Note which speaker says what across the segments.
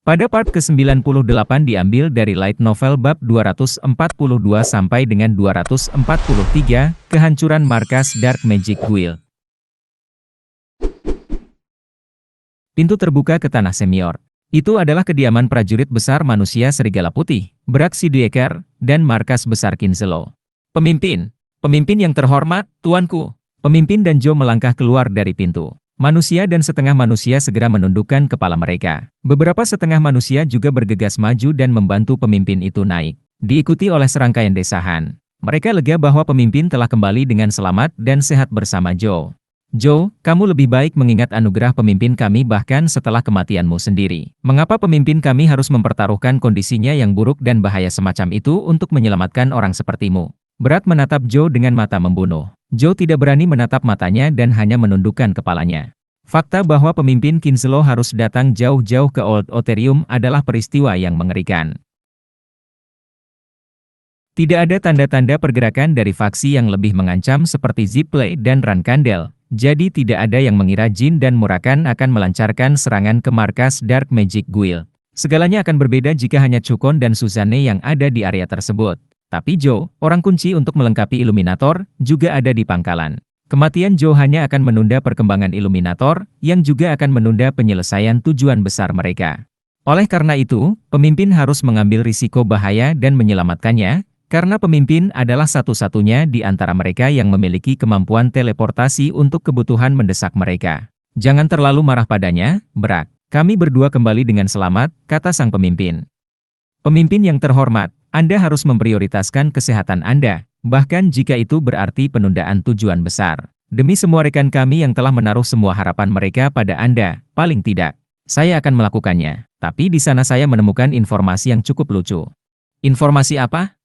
Speaker 1: Pada part ke-98 diambil dari light novel bab 242 sampai dengan 243, Kehancuran Markas Dark Magic Guild. Pintu terbuka ke tanah Semior. Itu adalah kediaman prajurit besar manusia Serigala Putih, beraksi Diekar, dan markas besar Kinselo. Pemimpin yang terhormat, tuanku. Pemimpin dan Joe melangkah keluar dari pintu. Manusia dan setengah manusia segera menundukkan kepala mereka. Beberapa setengah manusia juga bergegas maju dan membantu pemimpin itu naik. Diikuti oleh serangkaian desahan. Mereka lega bahwa pemimpin telah kembali dengan selamat dan sehat bersama Joe. Joe, kamu lebih baik mengingat anugerah pemimpin kami bahkan setelah kematianmu sendiri. Mengapa pemimpin kami harus mempertaruhkan kondisinya yang buruk dan bahaya semacam itu untuk menyelamatkan orang sepertimu? Berat menatap Joe dengan mata membunuh. Joe tidak berani menatap matanya dan hanya menundukkan kepalanya. Fakta bahwa pemimpin Kinselo harus datang jauh-jauh ke Old Oterium adalah peristiwa yang mengerikan. Tidak ada tanda-tanda pergerakan dari faksi yang lebih mengancam seperti Zipley dan Rankandel, jadi tidak ada yang mengira Jin dan Murakan akan melancarkan serangan ke markas Dark Magic Guild. Segalanya akan berbeda jika hanya Chukon dan Suzanne yang ada di area tersebut. Tapi Joe, orang kunci untuk melengkapi Illuminator, juga ada di pangkalan. Kematian Joe hanya akan menunda perkembangan Illuminator, yang juga akan menunda penyelesaian tujuan besar mereka. Oleh karena itu, pemimpin harus mengambil risiko bahaya dan menyelamatkannya, karena pemimpin adalah satu-satunya di antara mereka yang memiliki kemampuan teleportasi untuk kebutuhan mendesak mereka. Jangan terlalu marah padanya, Brak. Kami berdua kembali dengan selamat, kata sang pemimpin. Pemimpin yang terhormat, Anda harus memprioritaskan kesehatan Anda, bahkan jika itu berarti penundaan tujuan besar. Demi semua rekan kami yang telah menaruh semua harapan mereka pada Anda, paling tidak, saya akan melakukannya. Tapi di sana saya menemukan informasi yang cukup lucu. Informasi apa?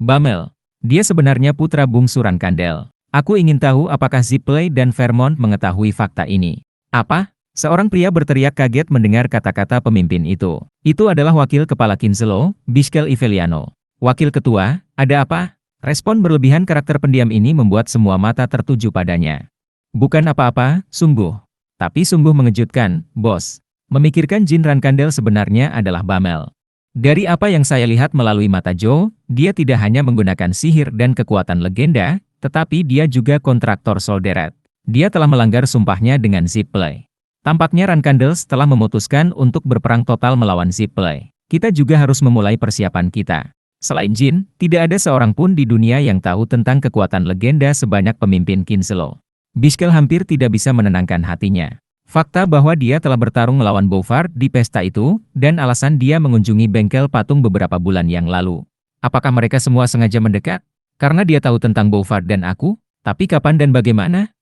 Speaker 1: Bamel. Dia sebenarnya putra bungsu Rankandel. Aku ingin tahu apakah Zipley dan Vermont mengetahui fakta ini. Apa? Seorang pria berteriak kaget mendengar kata-kata pemimpin itu. Itu adalah wakil kepala Kinselo, Biskel Iveliano. Wakil ketua, ada apa? Respon berlebihan karakter pendiam ini membuat semua mata tertuju padanya. Bukan apa-apa, sungguh. Tapi sungguh mengejutkan, bos. Memikirkan Jin Rankandel sebenarnya adalah Bamel. Dari apa yang saya lihat melalui mata Joe, dia tidak hanya menggunakan sihir dan kekuatan legenda, tetapi dia juga kontraktor Solderet. Dia telah melanggar sumpahnya dengan Zipley. Tampaknya Rankandel telah memutuskan untuk berperang total melawan Zipley. Kita juga harus memulai persiapan kita. Selain Jin, tidak ada seorang pun di dunia yang tahu tentang kekuatan legenda sebanyak pemimpin Kinselo. Biskel hampir tidak bisa menenangkan hatinya. Fakta bahwa dia telah bertarung melawan Bouvard di pesta itu, dan alasan dia mengunjungi bengkel patung beberapa bulan yang lalu. Apakah mereka semua sengaja mendekat? Karena dia tahu tentang Bouvard dan aku? Tapi kapan dan bagaimana?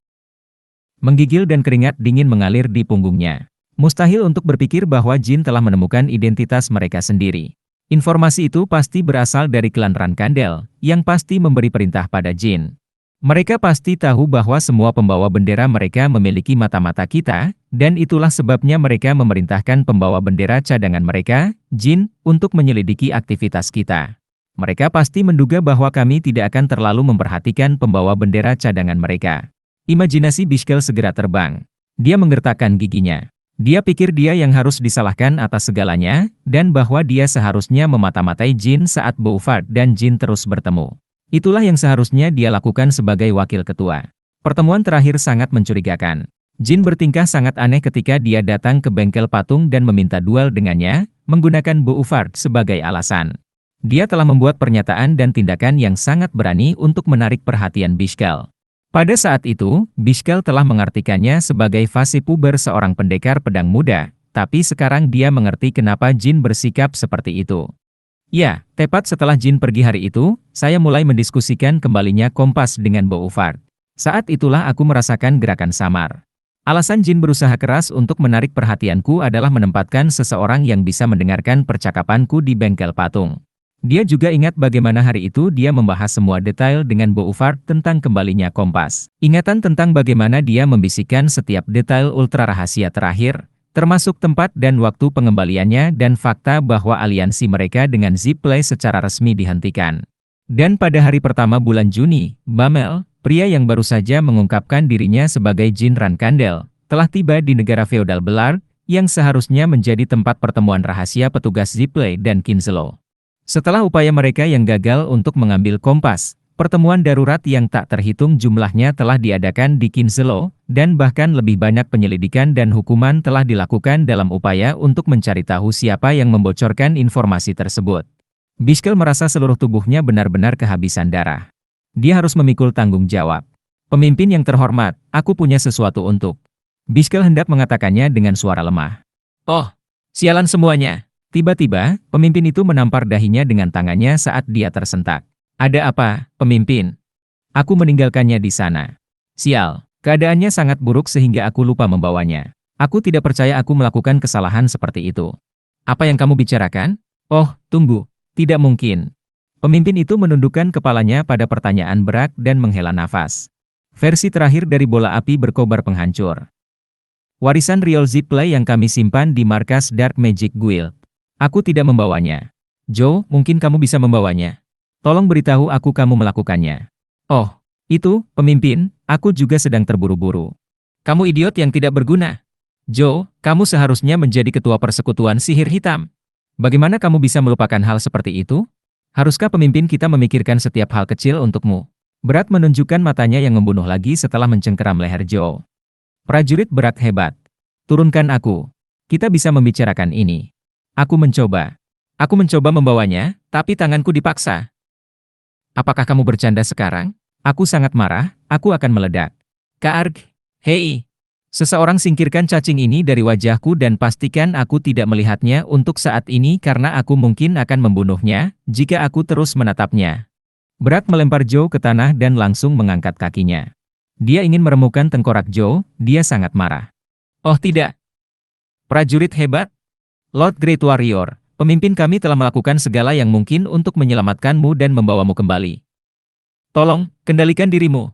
Speaker 1: Menggigil dan keringat dingin mengalir di punggungnya. Mustahil untuk berpikir bahwa Jin telah menemukan identitas mereka sendiri. Informasi itu pasti berasal dari klan Rankandel, yang pasti memberi perintah pada Jin. Mereka pasti tahu bahwa semua pembawa bendera mereka memiliki mata-mata kita, dan itulah sebabnya mereka memerintahkan pembawa bendera cadangan mereka, Jin, untuk menyelidiki aktivitas kita. Mereka pasti menduga bahwa kami tidak akan terlalu memperhatikan pembawa bendera cadangan mereka. Imajinasi Biskel segera terbang. Dia menggertakkan giginya. Dia pikir dia yang harus disalahkan atas segalanya, dan bahwa dia seharusnya memata-matai Jin saat Bouvard dan Jin terus bertemu. Itulah yang seharusnya dia lakukan sebagai wakil ketua. Pertemuan terakhir sangat mencurigakan. Jin bertingkah sangat aneh ketika dia datang ke bengkel patung dan meminta duel dengannya, menggunakan Bouvard sebagai alasan. Dia telah membuat pernyataan dan tindakan yang sangat berani untuk menarik perhatian Biskel. Pada saat itu, Biskel telah mengartikannya sebagai fase puber seorang pendekar pedang muda, tapi sekarang dia mengerti kenapa Jin bersikap seperti itu. Ya, tepat setelah Jin pergi hari itu, saya mulai mendiskusikan kembalinya Kompas dengan Bouvard. Saat itulah aku merasakan gerakan samar. Alasan Jin berusaha keras untuk menarik perhatianku adalah menempatkan seseorang yang bisa mendengarkan percakapanku di bengkel patung. Dia juga ingat bagaimana hari itu dia membahas semua detail dengan Bouvard tentang kembalinya Kompas. Ingatan tentang bagaimana dia membisikkan setiap detail ultra rahasia terakhir, termasuk tempat dan waktu pengembaliannya dan fakta bahwa aliansi mereka dengan Zipley secara resmi dihentikan. Dan pada hari pertama bulan Juni, Bamel, pria yang baru saja mengungkapkan dirinya sebagai Jin Rankandel, telah tiba di negara feodal Belard, yang seharusnya menjadi tempat pertemuan rahasia petugas Zippley dan Kinslow. Setelah upaya mereka yang gagal untuk mengambil kompas, pertemuan darurat yang tak terhitung jumlahnya telah diadakan di Kinslow, dan bahkan lebih banyak penyelidikan dan hukuman telah dilakukan dalam upaya untuk mencari tahu siapa yang membocorkan informasi tersebut. Biskel merasa seluruh tubuhnya benar-benar kehabisan darah. Dia harus memikul tanggung jawab. Pemimpin yang terhormat, aku punya sesuatu untuk. Biskel hendak mengatakannya dengan suara lemah. Oh, sialan semuanya. Tiba-tiba, pemimpin itu menampar dahinya dengan tangannya saat dia tersentak. Ada apa, pemimpin? Aku meninggalkannya di sana. Sial, keadaannya sangat buruk sehingga aku lupa membawanya. Aku tidak percaya aku melakukan kesalahan seperti itu. Apa yang kamu bicarakan? Oh, tunggu. Tidak mungkin. Pemimpin itu menundukkan kepalanya pada pertanyaan berat dan menghela nafas. Versi terakhir dari bola api berkobar penghancur. Warisan Riol Zippley yang kami simpan di markas Dark Magic Guild. Aku tidak membawanya. Joe, mungkin kamu bisa membawanya. Tolong beritahu aku kamu melakukannya. Oh, itu, pemimpin, aku juga sedang terburu-buru. Kamu idiot yang tidak berguna. Joe, kamu seharusnya menjadi ketua persekutuan sihir hitam. Bagaimana kamu bisa melupakan hal seperti itu? Haruskah pemimpin kita memikirkan setiap hal kecil untukmu? Berat menunjukkan matanya yang membunuh lagi setelah mencengkeram leher Joe. Prajurit Berat hebat. Turunkan aku. Kita bisa membicarakan ini. Aku mencoba. Aku mencoba membawanya, tapi tanganku dipaksa. Apakah kamu bercanda sekarang? Aku sangat marah, aku akan meledak. Kaarg, hei. Seseorang singkirkan cacing ini dari wajahku dan pastikan aku tidak melihatnya untuk saat ini karena aku mungkin akan membunuhnya jika aku terus menatapnya. Berat melempar Joe ke tanah dan langsung mengangkat kakinya. Dia ingin meremukkan tengkorak Joe, dia sangat marah. Oh tidak. Prajurit hebat. Lord Great Warrior, pemimpin kami telah melakukan segala yang mungkin untuk menyelamatkanmu dan membawamu kembali. Tolong, kendalikan dirimu.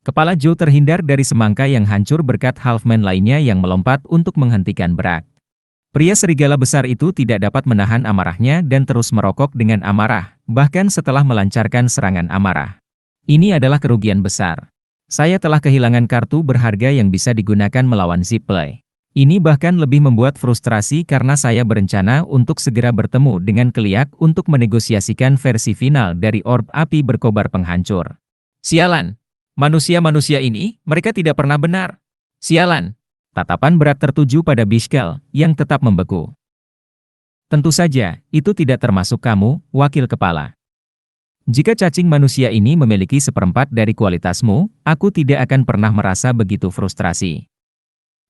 Speaker 1: Kepala Joe terhindar dari semangka yang hancur berkat Halfman lainnya yang melompat untuk menghentikan Berat. Pria serigala besar itu tidak dapat menahan amarahnya dan terus merokok dengan amarah, bahkan setelah melancarkan serangan amarah. Ini adalah kerugian besar. Saya telah kehilangan kartu berharga yang bisa digunakan melawan Zippley. Ini bahkan lebih membuat frustrasi karena saya berencana untuk segera bertemu dengan Keliak untuk menegosiasikan versi final dari orb api berkobar penghancur. Sialan! Manusia-manusia ini, mereka tidak pernah benar. Sialan! Tatapan Berat tertuju pada Biskel, yang tetap membeku. Tentu saja, itu tidak termasuk kamu, wakil kepala. Jika cacing manusia ini memiliki seperempat dari kualitasmu, aku tidak akan pernah merasa begitu frustrasi.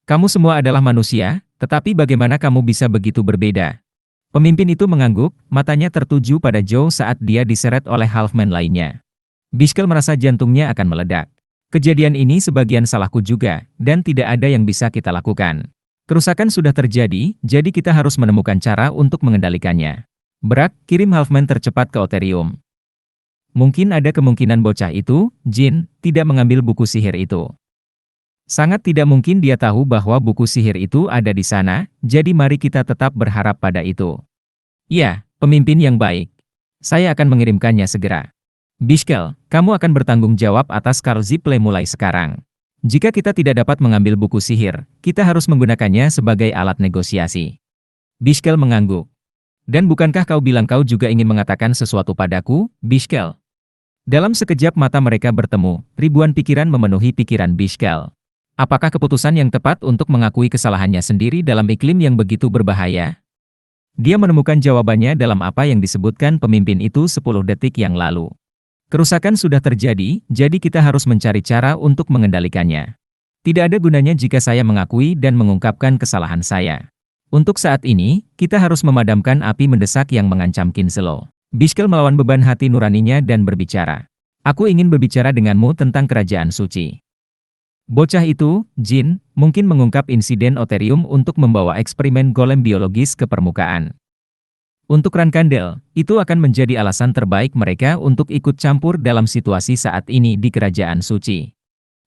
Speaker 1: Kamu semua adalah manusia, tetapi bagaimana kamu bisa begitu berbeda? Pemimpin itu mengangguk, matanya tertuju pada Joe saat dia diseret oleh Halfman lainnya. Biskel merasa jantungnya akan meledak. Kejadian ini sebagian salahku juga, dan tidak ada yang bisa kita lakukan. Kerusakan sudah terjadi, jadi kita harus menemukan cara untuk mengendalikannya. Berat, kirim Halfman tercepat ke Oterium. Mungkin ada kemungkinan bocah itu, Jin, tidak mengambil buku sihir itu. Sangat tidak mungkin dia tahu bahwa buku sihir itu ada di sana, jadi mari kita tetap berharap pada itu. Ya, pemimpin yang baik. Saya akan mengirimkannya segera. Biskel, kamu akan bertanggung jawab atas Karl Zippley mulai sekarang. Jika kita tidak dapat mengambil buku sihir, kita harus menggunakannya sebagai alat negosiasi. Biskel mengangguk. Dan bukankah kau bilang kau juga ingin mengatakan sesuatu padaku, Biskel? Dalam sekejap mata mereka bertemu, ribuan pikiran memenuhi pikiran Biskel. Apakah keputusan yang tepat untuk mengakui kesalahannya sendiri dalam iklim yang begitu berbahaya? Dia menemukan jawabannya dalam apa yang disebutkan pemimpin itu 10 detik yang lalu. Kerusakan sudah terjadi, jadi kita harus mencari cara untuk mengendalikannya. Tidak ada gunanya jika saya mengakui dan mengungkapkan kesalahan saya. Untuk saat ini, kita harus memadamkan api mendesak yang mengancam Kinslow. Biskel melawan beban hati nuraninya dan berbicara. Aku ingin berbicara denganmu tentang kerajaan suci. Bocah itu, Jin, mungkin mengungkap insiden Oterium untuk membawa eksperimen golem biologis ke permukaan. Untuk Rankandel, itu akan menjadi alasan terbaik mereka untuk ikut campur dalam situasi saat ini di kerajaan suci.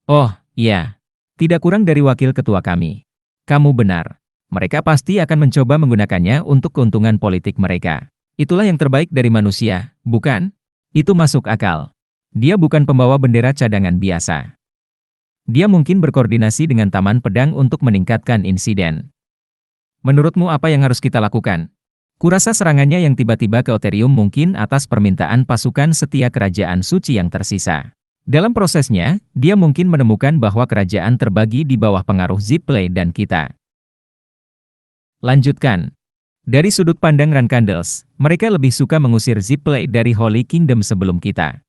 Speaker 1: Oh, ya. Tidak kurang dari wakil ketua kami. Kamu benar. Mereka pasti akan mencoba menggunakannya untuk keuntungan politik mereka. Itulah yang terbaik dari manusia, bukan? Itu masuk akal. Dia bukan pembawa bendera cadangan biasa. Dia mungkin berkoordinasi dengan Taman Pedang untuk meningkatkan insiden. Menurutmu apa yang harus kita lakukan? Kurasa serangannya yang tiba-tiba ke Oterium mungkin atas permintaan pasukan setia kerajaan suci yang tersisa. Dalam prosesnya, dia mungkin menemukan bahwa kerajaan terbagi di bawah pengaruh Zippley dan kita. Lanjutkan. Dari sudut pandang Rankandels, mereka lebih suka mengusir Zippley dari Holy Kingdom sebelum kita.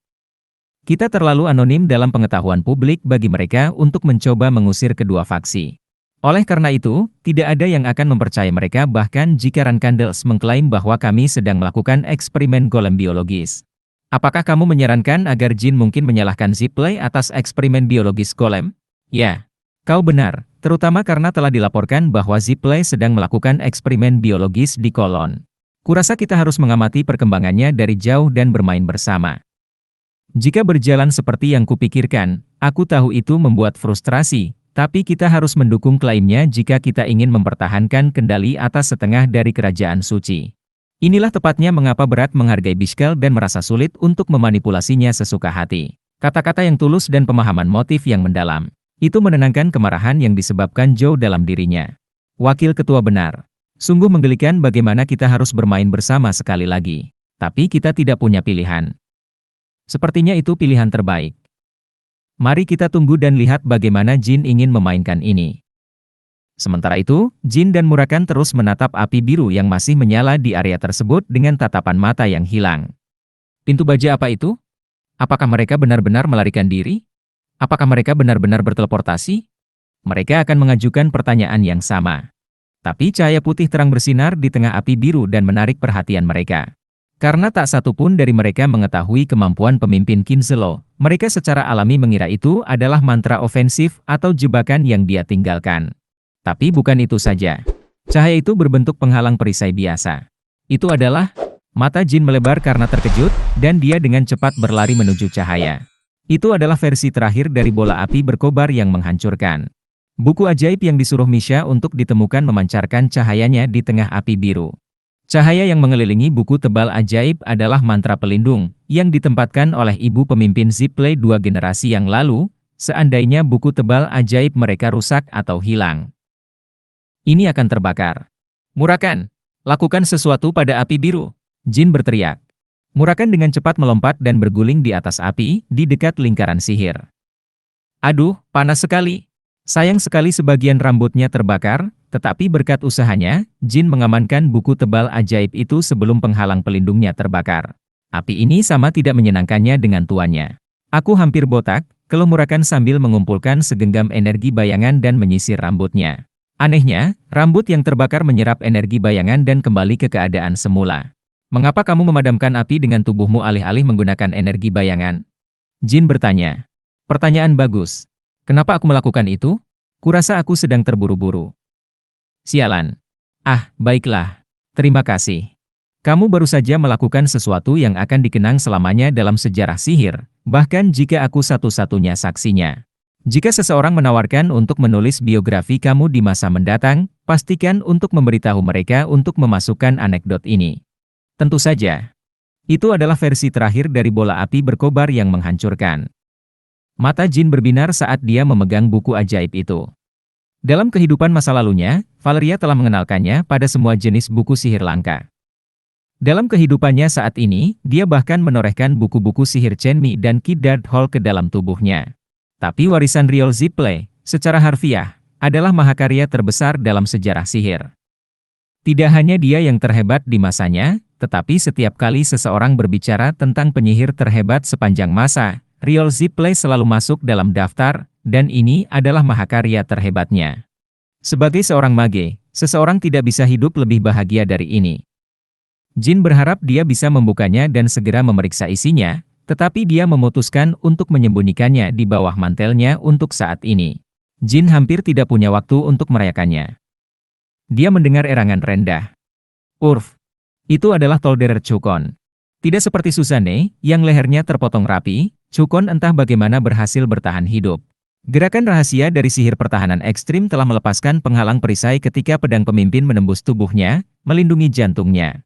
Speaker 1: Kita terlalu anonim dalam pengetahuan publik bagi mereka untuk mencoba mengusir kedua faksi. Oleh karena itu, tidak ada yang akan mempercayai mereka bahkan jika Rankandels mengklaim bahwa kami sedang melakukan eksperimen golem biologis. Apakah kamu menyarankan agar Jin mungkin menyalahkan Zippley atas eksperimen biologis golem? Ya, kau benar, terutama karena telah dilaporkan bahwa Zippley sedang melakukan eksperimen biologis di Kolon. Kurasa kita harus mengamati perkembangannya dari jauh dan bermain bersama. Jika berjalan seperti yang kupikirkan, aku tahu itu membuat frustrasi. Tapi kita harus mendukung klaimnya jika kita ingin mempertahankan kendali atas setengah dari kerajaan suci. Inilah tepatnya mengapa berat menghargai Bishkel dan merasa sulit untuk memanipulasinya sesuka hati. Kata-kata yang tulus dan pemahaman motif yang mendalam. Itu menenangkan kemarahan yang disebabkan Joe dalam dirinya. Wakil ketua benar. Sungguh menggelikan bagaimana kita harus bermain bersama sekali lagi. Tapi kita tidak punya pilihan. Sepertinya itu pilihan terbaik. Mari kita tunggu dan lihat bagaimana Jin ingin memainkan ini. Sementara itu, Jin dan Murakan terus menatap api biru yang masih menyala di area tersebut dengan tatapan mata yang hilang. Pintu baja apa itu? Apakah mereka benar-benar melarikan diri? Apakah mereka benar-benar berteleportasi? Mereka akan mengajukan pertanyaan yang sama. Tapi cahaya putih terang bersinar di tengah api biru dan menarik perhatian mereka. Karena tak satu pun dari mereka mengetahui kemampuan pemimpin Kinzelo, mereka secara alami mengira itu adalah mantra ofensif atau jebakan yang dia tinggalkan. Tapi bukan itu saja. Cahaya itu berbentuk penghalang perisai biasa. Itu adalah, mata Jin melebar karena terkejut, dan dia dengan cepat berlari menuju cahaya. Itu adalah versi terakhir dari bola api berkobar yang menghancurkan. Buku ajaib yang disuruh Misha untuk ditemukan memancarkan cahayanya di tengah api biru. Cahaya yang mengelilingi buku tebal ajaib adalah mantra pelindung, yang ditempatkan oleh ibu pemimpin Zippley 2 generasi yang lalu, seandainya buku tebal ajaib mereka rusak atau hilang. Ini akan terbakar. Murakan, lakukan sesuatu pada api biru. Jin berteriak. Murakan dengan cepat melompat dan berguling di atas api, di dekat lingkaran sihir. Aduh, panas sekali. Sayang sekali sebagian rambutnya terbakar, tetapi berkat usahanya, Jin mengamankan buku tebal ajaib itu sebelum penghalang pelindungnya terbakar. Api ini sama tidak menyenangkannya dengan tuannya. Aku hampir botak, keluh Murakan sambil mengumpulkan segenggam energi bayangan dan menyisir rambutnya. Anehnya, rambut yang terbakar menyerap energi bayangan dan kembali ke keadaan semula. Mengapa kamu memadamkan api dengan tubuhmu alih-alih menggunakan energi bayangan? Jin bertanya. Pertanyaan bagus. Kenapa aku melakukan itu? Kurasa aku sedang terburu-buru. Sialan. Ah, baiklah. Terima kasih. Kamu baru saja melakukan sesuatu yang akan dikenang selamanya dalam sejarah sihir, bahkan jika aku satu-satunya saksinya. Jika seseorang menawarkan untuk menulis biografi kamu di masa mendatang, pastikan untuk memberitahu mereka untuk memasukkan anekdot ini. Tentu saja. Itu adalah versi terakhir dari bola api berkobar yang menghancurkan. Mata Jin berbinar saat dia memegang buku ajaib itu. Dalam kehidupan masa lalunya, Valeria telah mengenalkannya pada semua jenis buku sihir langka. Dalam kehidupannya saat ini, dia bahkan menorehkan buku-buku sihir Chenmi dan Kid Darth Hall ke dalam tubuhnya. Tapi warisan Riol Zippley, secara harfiah, adalah mahakarya terbesar dalam sejarah sihir. Tidak hanya dia yang terhebat di masanya, tetapi setiap kali seseorang berbicara tentang penyihir terhebat sepanjang masa, Riol Zippley selalu masuk dalam daftar, dan ini adalah mahakarya terhebatnya. Sebagai seorang mage, seseorang tidak bisa hidup lebih bahagia dari ini. Jin berharap dia bisa membukanya dan segera memeriksa isinya, tetapi dia memutuskan untuk menyembunyikannya di bawah mantelnya untuk saat ini. Jin hampir tidak punya waktu untuk merayakannya. Dia mendengar erangan rendah. Urf. Itu adalah Tolderer Chukon. Tidak seperti Susanne, yang lehernya terpotong rapi, Chukon entah bagaimana berhasil bertahan hidup. Gerakan rahasia dari sihir pertahanan ekstrim telah melepaskan penghalang perisai ketika pedang pemimpin menembus tubuhnya, melindungi jantungnya.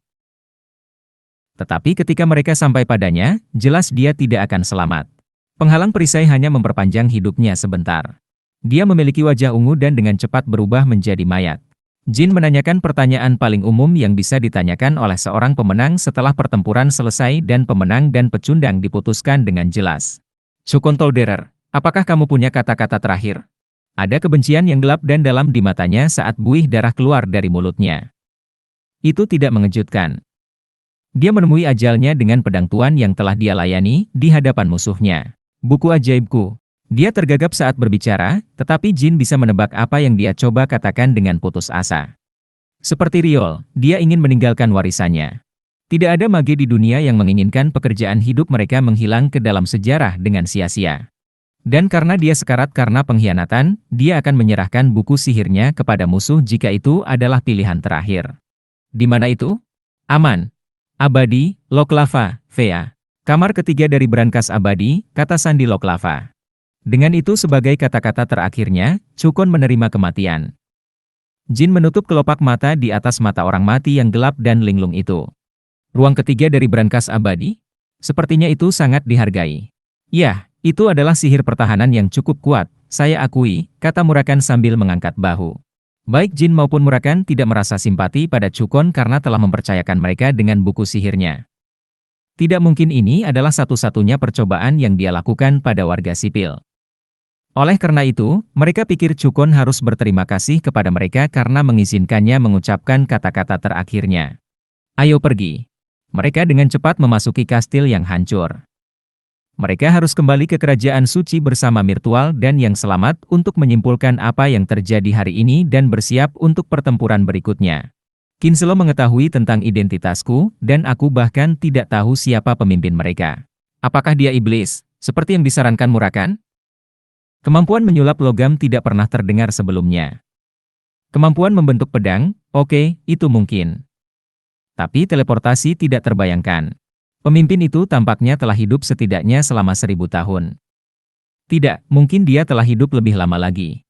Speaker 1: Tetapi ketika mereka sampai padanya, jelas dia tidak akan selamat. Penghalang perisai hanya memperpanjang hidupnya sebentar. Dia memiliki wajah ungu dan dengan cepat berubah menjadi mayat. Jin menanyakan pertanyaan paling umum yang bisa ditanyakan oleh seorang pemenang setelah pertempuran selesai dan pemenang dan pecundang diputuskan dengan jelas. Chukon Tolderer, apakah kamu punya kata-kata terakhir? Ada kebencian yang gelap dan dalam di matanya saat buih darah keluar dari mulutnya. Itu tidak mengejutkan. Dia menemui ajalnya dengan pedang tuan yang telah dia layani di hadapan musuhnya. Buku ajaibku. Dia tergagap saat berbicara, tetapi Jin bisa menebak apa yang dia coba katakan dengan putus asa. Seperti Riol, dia ingin meninggalkan warisannya. Tidak ada mage di dunia yang menginginkan pekerjaan hidup mereka menghilang ke dalam sejarah dengan sia-sia. Dan karena dia sekarat karena pengkhianatan, dia akan menyerahkan buku sihirnya kepada musuh jika itu adalah pilihan terakhir. Di mana itu? Aman. Abadi, Loklava, Vea. Kamar ketiga dari brankas abadi, kata Sandi Loklava. Dengan itu sebagai kata-kata terakhirnya, Chukon menerima kematian. Jin menutup kelopak mata di atas mata orang mati yang gelap dan linglung itu. Ruang ketiga dari brankas abadi? Sepertinya itu sangat dihargai. Ya, itu adalah sihir pertahanan yang cukup kuat, saya akui, kata Murakan sambil mengangkat bahu. Baik Jin maupun Murakan tidak merasa simpati pada Chukon karena telah mempercayakan mereka dengan buku sihirnya. Tidak mungkin ini adalah satu-satunya percobaan yang dia lakukan pada warga sipil. Oleh karena itu, mereka pikir Chukon harus berterima kasih kepada mereka karena mengizinkannya mengucapkan kata-kata terakhirnya. Ayo pergi. Mereka dengan cepat memasuki kastil yang hancur. Mereka harus kembali ke kerajaan suci bersama Mirtual dan yang selamat untuk menyimpulkan apa yang terjadi hari ini dan bersiap untuk pertempuran berikutnya. Kinselo mengetahui tentang identitasku, dan aku bahkan tidak tahu siapa pemimpin mereka. Apakah dia iblis, seperti yang disarankan Murakan? Kemampuan menyulap logam tidak pernah terdengar sebelumnya. Kemampuan membentuk pedang, oke, itu mungkin. Tapi teleportasi tidak terbayangkan. Pemimpin itu tampaknya telah hidup setidaknya selama 1000 tahun. Tidak, mungkin dia telah hidup lebih lama lagi.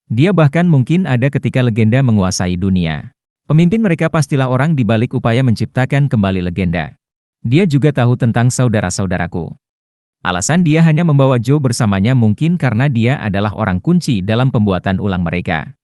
Speaker 1: Dia bahkan mungkin ada ketika legenda menguasai dunia. Pemimpin mereka pastilah orang di balik upaya menciptakan kembali legenda. Dia juga tahu tentang saudara-saudaraku. Alasan dia hanya membawa Joe bersamanya mungkin karena dia adalah orang kunci dalam pembuatan ulang mereka.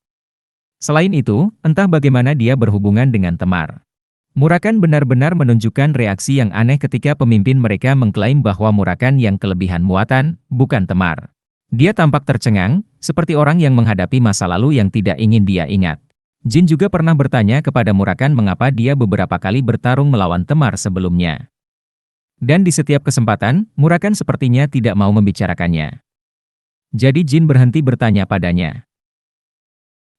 Speaker 1: Selain itu, entah bagaimana dia berhubungan dengan Temar. Murakan benar-benar menunjukkan reaksi yang aneh ketika pemimpin mereka mengklaim bahwa Murakan yang kelebihan muatan, bukan Temar. Dia tampak tercengang, seperti orang yang menghadapi masa lalu yang tidak ingin dia ingat. Jin juga pernah bertanya kepada Murakan mengapa dia beberapa kali bertarung melawan Temar sebelumnya. Dan di setiap kesempatan, Murakan sepertinya tidak mau membicarakannya. Jadi Jin berhenti bertanya padanya.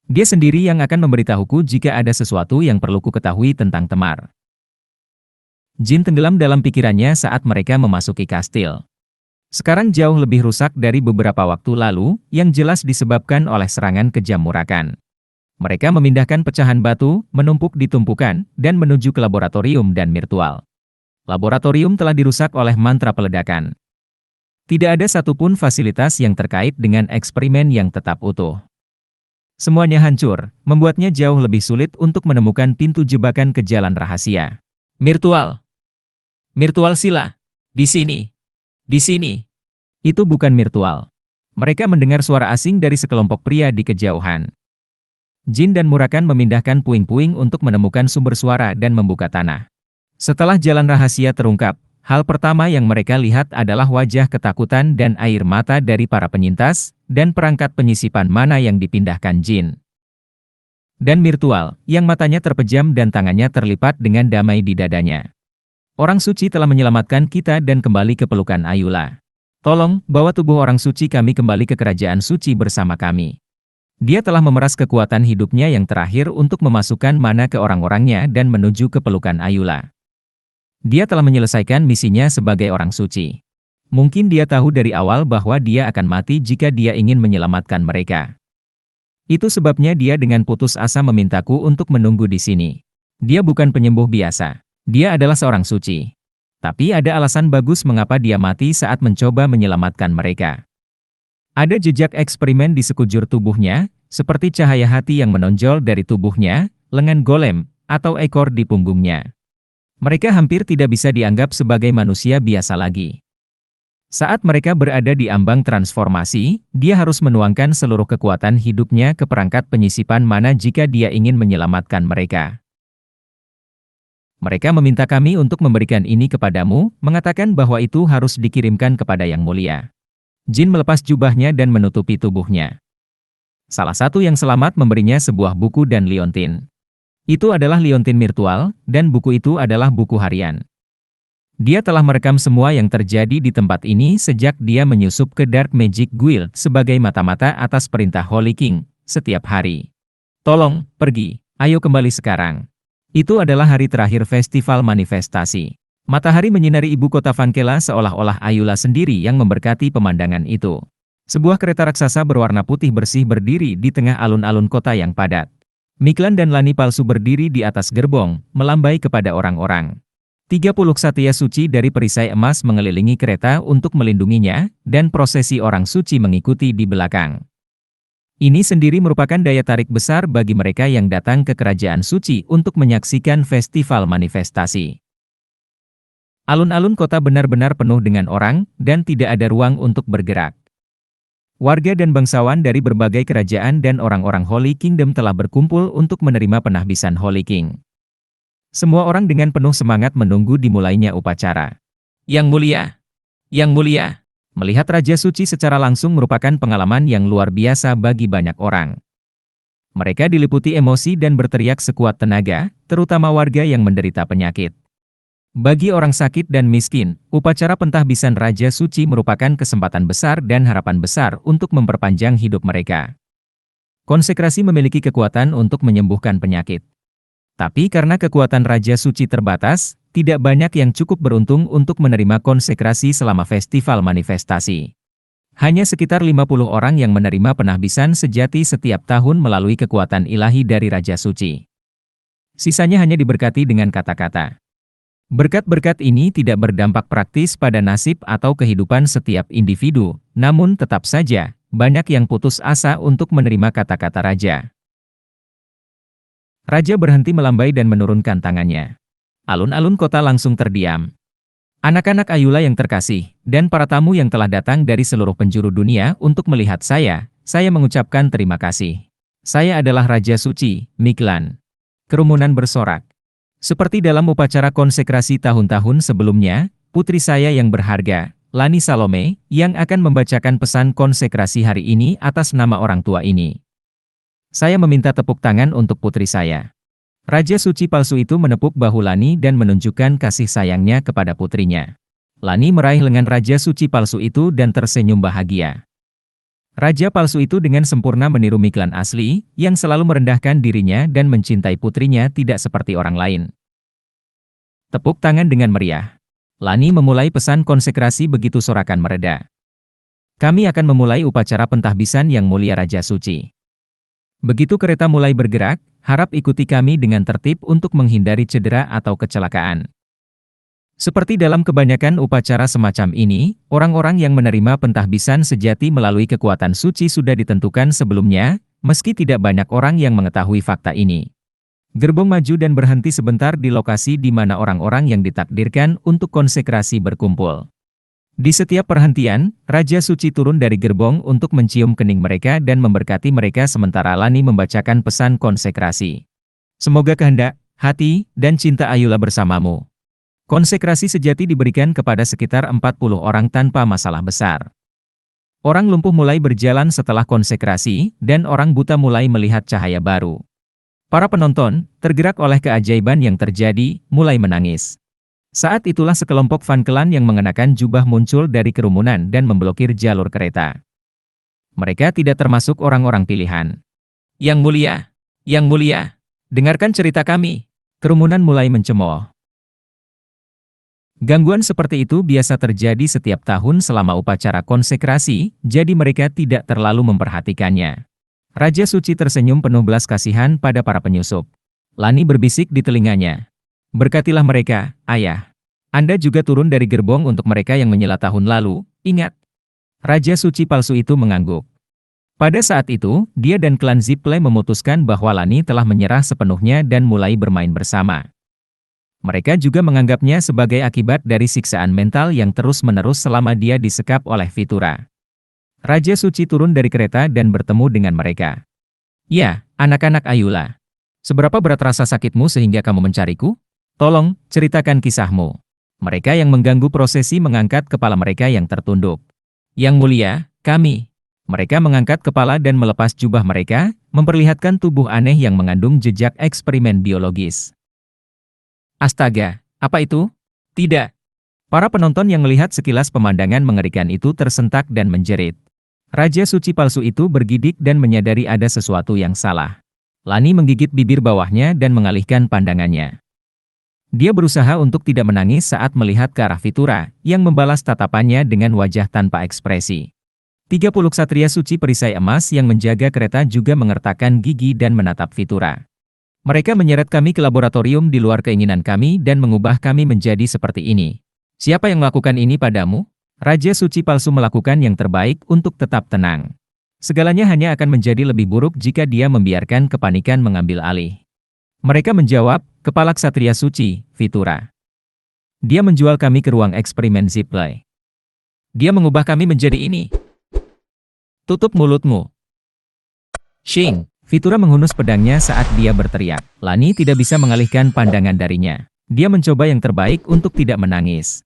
Speaker 1: Dia sendiri yang akan memberitahuku jika ada sesuatu yang perlu ku ketahui tentang Temar. Jin tenggelam dalam pikirannya saat mereka memasuki kastil. Sekarang jauh lebih rusak dari beberapa waktu lalu, yang jelas disebabkan oleh serangan kejam Murakan. Mereka memindahkan pecahan batu, menumpuk di tumpukan, dan menuju ke laboratorium dan Mirtual. Laboratorium telah dirusak oleh mantra peledakan. Tidak ada satupun fasilitas yang terkait dengan eksperimen yang tetap utuh. Semuanya hancur, membuatnya jauh lebih sulit untuk menemukan pintu jebakan ke jalan rahasia. Mirtual. Mirtual Sila. Di sini. Di sini. Itu bukan Mirtual. Mereka mendengar suara asing dari sekelompok pria di kejauhan. Jin dan Murakan memindahkan puing-puing untuk menemukan sumber suara dan membuka tanah. Setelah jalan rahasia terungkap, hal pertama yang mereka lihat adalah wajah ketakutan dan air mata dari para penyintas, dan perangkat penyisipan mana yang dipindahkan Jin. Dan Mirtual, yang matanya terpejam dan tangannya terlipat dengan damai di dadanya. Orang suci telah menyelamatkan kita dan kembali ke pelukan Ayula. Tolong, bawa tubuh orang suci kami kembali ke kerajaan suci bersama kami. Dia telah memeras kekuatan hidupnya yang terakhir untuk memasukkan mana ke orang-orangnya dan menuju ke pelukan Ayula. Dia telah menyelesaikan misinya sebagai orang suci. Mungkin dia tahu dari awal bahwa dia akan mati jika dia ingin menyelamatkan mereka. Itu sebabnya dia dengan putus asa memintaku untuk menunggu di sini. Dia bukan penyembuh biasa. Dia adalah seorang suci. Tapi ada alasan bagus mengapa dia mati saat mencoba menyelamatkan mereka. Ada jejak eksperimen di sekujur tubuhnya, seperti cahaya hati yang menonjol dari tubuhnya, lengan golem, atau ekor di punggungnya. Mereka hampir tidak bisa dianggap sebagai manusia biasa lagi. Saat mereka berada di ambang transformasi, dia harus menuangkan seluruh kekuatan hidupnya ke perangkat penyisipan mana jika dia ingin menyelamatkan mereka. Mereka meminta kami untuk memberikan ini kepadamu, mengatakan bahwa itu harus dikirimkan kepada Yang Mulia. Jin melepas jubahnya dan menutupi tubuhnya. Salah satu yang selamat memberinya sebuah buku dan liontin. Itu adalah liontin virtual, dan buku itu adalah buku harian. Dia telah merekam semua yang terjadi di tempat ini sejak dia menyusup ke Dark Magic Guild sebagai mata-mata atas perintah Holy King, setiap hari. Tolong, pergi, ayo kembali sekarang. Itu adalah hari terakhir festival manifestasi. Matahari menyinari ibu kota Vankela seolah-olah Ayula sendiri yang memberkati pemandangan itu. Sebuah kereta raksasa berwarna putih bersih berdiri di tengah alun-alun kota yang padat. Miklan dan Lani palsu berdiri di atas gerbong, melambai kepada orang-orang. 30 ksatria suci dari perisai emas mengelilingi kereta untuk melindunginya, dan prosesi orang suci mengikuti di belakang. Ini sendiri merupakan daya tarik besar bagi mereka yang datang ke kerajaan suci untuk menyaksikan festival manifestasi. Alun-alun kota benar-benar penuh dengan orang, dan tidak ada ruang untuk bergerak. Warga dan bangsawan dari berbagai kerajaan dan orang-orang Holy Kingdom telah berkumpul untuk menerima penahbisan Holy King. Semua orang dengan penuh semangat menunggu dimulainya upacara. Yang Mulia! Yang Mulia! Melihat Raja Suci secara langsung merupakan pengalaman yang luar biasa bagi banyak orang. Mereka diliputi emosi dan berteriak sekuat tenaga, terutama warga yang menderita penyakit. Bagi orang sakit dan miskin, upacara pentahbisan Raja Suci merupakan kesempatan besar dan harapan besar untuk memperpanjang hidup mereka. Konsekrasi memiliki kekuatan untuk menyembuhkan penyakit. Tapi karena kekuatan Raja Suci terbatas, tidak banyak yang cukup beruntung untuk menerima konsekrasi selama festival manifestasi. Hanya sekitar 50 orang yang menerima penahbisan sejati setiap tahun melalui kekuatan ilahi dari Raja Suci. Sisanya hanya diberkati dengan kata-kata. Berkat-berkat ini tidak berdampak praktis pada nasib atau kehidupan setiap individu, namun tetap saja, banyak yang putus asa untuk menerima kata-kata Raja. Raja berhenti melambai dan menurunkan tangannya. Alun-alun kota langsung terdiam. Anak-anak Ayula yang terkasih, dan para tamu yang telah datang dari seluruh penjuru dunia untuk melihat saya mengucapkan terima kasih. Saya adalah Raja Suci, Miklan. Kerumunan bersorak. Seperti dalam upacara konsekrasi tahun-tahun sebelumnya, putri saya yang berharga, Lani Salome, yang akan membacakan pesan konsekrasi hari ini atas nama orang tua ini. Saya meminta tepuk tangan untuk putri saya. Raja Suci palsu itu menepuk bahu Lani dan menunjukkan kasih sayangnya kepada putrinya. Lani meraih lengan Raja Suci palsu itu dan tersenyum bahagia. Raja palsu itu dengan sempurna meniru Miklan asli, yang selalu merendahkan dirinya dan mencintai putrinya tidak seperti orang lain. Tepuk tangan dengan meriah. Lani memulai pesan konsekrasi begitu sorakan mereda. Kami akan memulai upacara pentahbisan Yang Mulia Raja Suci. Begitu kereta mulai bergerak, harap ikuti kami dengan tertib untuk menghindari cedera atau kecelakaan. Seperti dalam kebanyakan upacara semacam ini, orang-orang yang menerima pentahbisan sejati melalui kekuatan suci sudah ditentukan sebelumnya, meski tidak banyak orang yang mengetahui fakta ini. Gerbong maju dan berhenti sebentar di lokasi di mana orang-orang yang ditakdirkan untuk konsekrasi berkumpul. Di setiap perhentian, Raja Suci turun dari gerbong untuk mencium kening mereka dan memberkati mereka sementara Lani membacakan pesan konsekrasi. Semoga kehendak, hati, dan cinta Ayula bersamamu. Konsekrasi sejati diberikan kepada sekitar 40 orang tanpa masalah besar. Orang lumpuh mulai berjalan setelah konsekrasi, dan orang buta mulai melihat cahaya baru. Para penonton, tergerak oleh keajaiban yang terjadi, mulai menangis. Saat itulah sekelompok Vankelan yang mengenakan jubah muncul dari kerumunan dan memblokir jalur kereta. Mereka tidak termasuk orang-orang pilihan. Yang Mulia! Yang Mulia! Dengarkan cerita kami! Kerumunan mulai mencemooh. Gangguan seperti itu biasa terjadi setiap tahun selama upacara konsekrasi, jadi mereka tidak terlalu memperhatikannya. Raja Suci tersenyum penuh belas kasihan pada para penyusup. Lani berbisik di telinganya. Berkatilah mereka, Ayah. Anda juga turun dari gerbong untuk mereka yang menyela tahun lalu, ingat. Raja Suci palsu itu mengangguk. Pada saat itu, dia dan klan Ziple memutuskan bahwa Lani telah menyerah sepenuhnya dan mulai bermain bersama. Mereka juga menganggapnya sebagai akibat dari siksaan mental yang terus-menerus selama dia disekap oleh Fitura. Raja Suci turun dari kereta dan bertemu dengan mereka. Ya, anak-anak Ayula. Seberapa berat rasa sakitmu sehingga kamu mencariku? Tolong, ceritakan kisahmu. Mereka yang mengganggu prosesi mengangkat kepala mereka yang tertunduk. Yang mulia, kami. Mereka mengangkat kepala dan melepas jubah mereka, memperlihatkan tubuh aneh yang mengandung jejak eksperimen biologis. Astaga, apa itu? Tidak. Para penonton yang melihat sekilas pemandangan mengerikan itu tersentak dan menjerit. Raja suci palsu itu bergidik dan menyadari ada sesuatu yang salah. Lani menggigit bibir bawahnya dan mengalihkan pandangannya. Dia berusaha untuk tidak menangis saat melihat ke arah Fitura, yang membalas tatapannya dengan wajah tanpa ekspresi. 30 ksatria suci perisai emas yang menjaga kereta juga mengertakkan gigi dan menatap Fitura. Mereka menyeret kami ke laboratorium di luar keinginan kami dan mengubah kami menjadi seperti ini. Siapa yang melakukan ini padamu? Raja suci palsu melakukan yang terbaik untuk tetap tenang. Segalanya hanya akan menjadi lebih buruk jika dia membiarkan kepanikan mengambil alih. Mereka menjawab, kepala ksatria suci, Fitura. Dia menjual kami ke ruang eksperimen Zipline. Dia mengubah kami menjadi ini. Tutup mulutmu. Shing. Fitura menghunus pedangnya saat dia berteriak. Lani tidak bisa mengalihkan pandangan darinya. Dia mencoba yang terbaik untuk tidak menangis.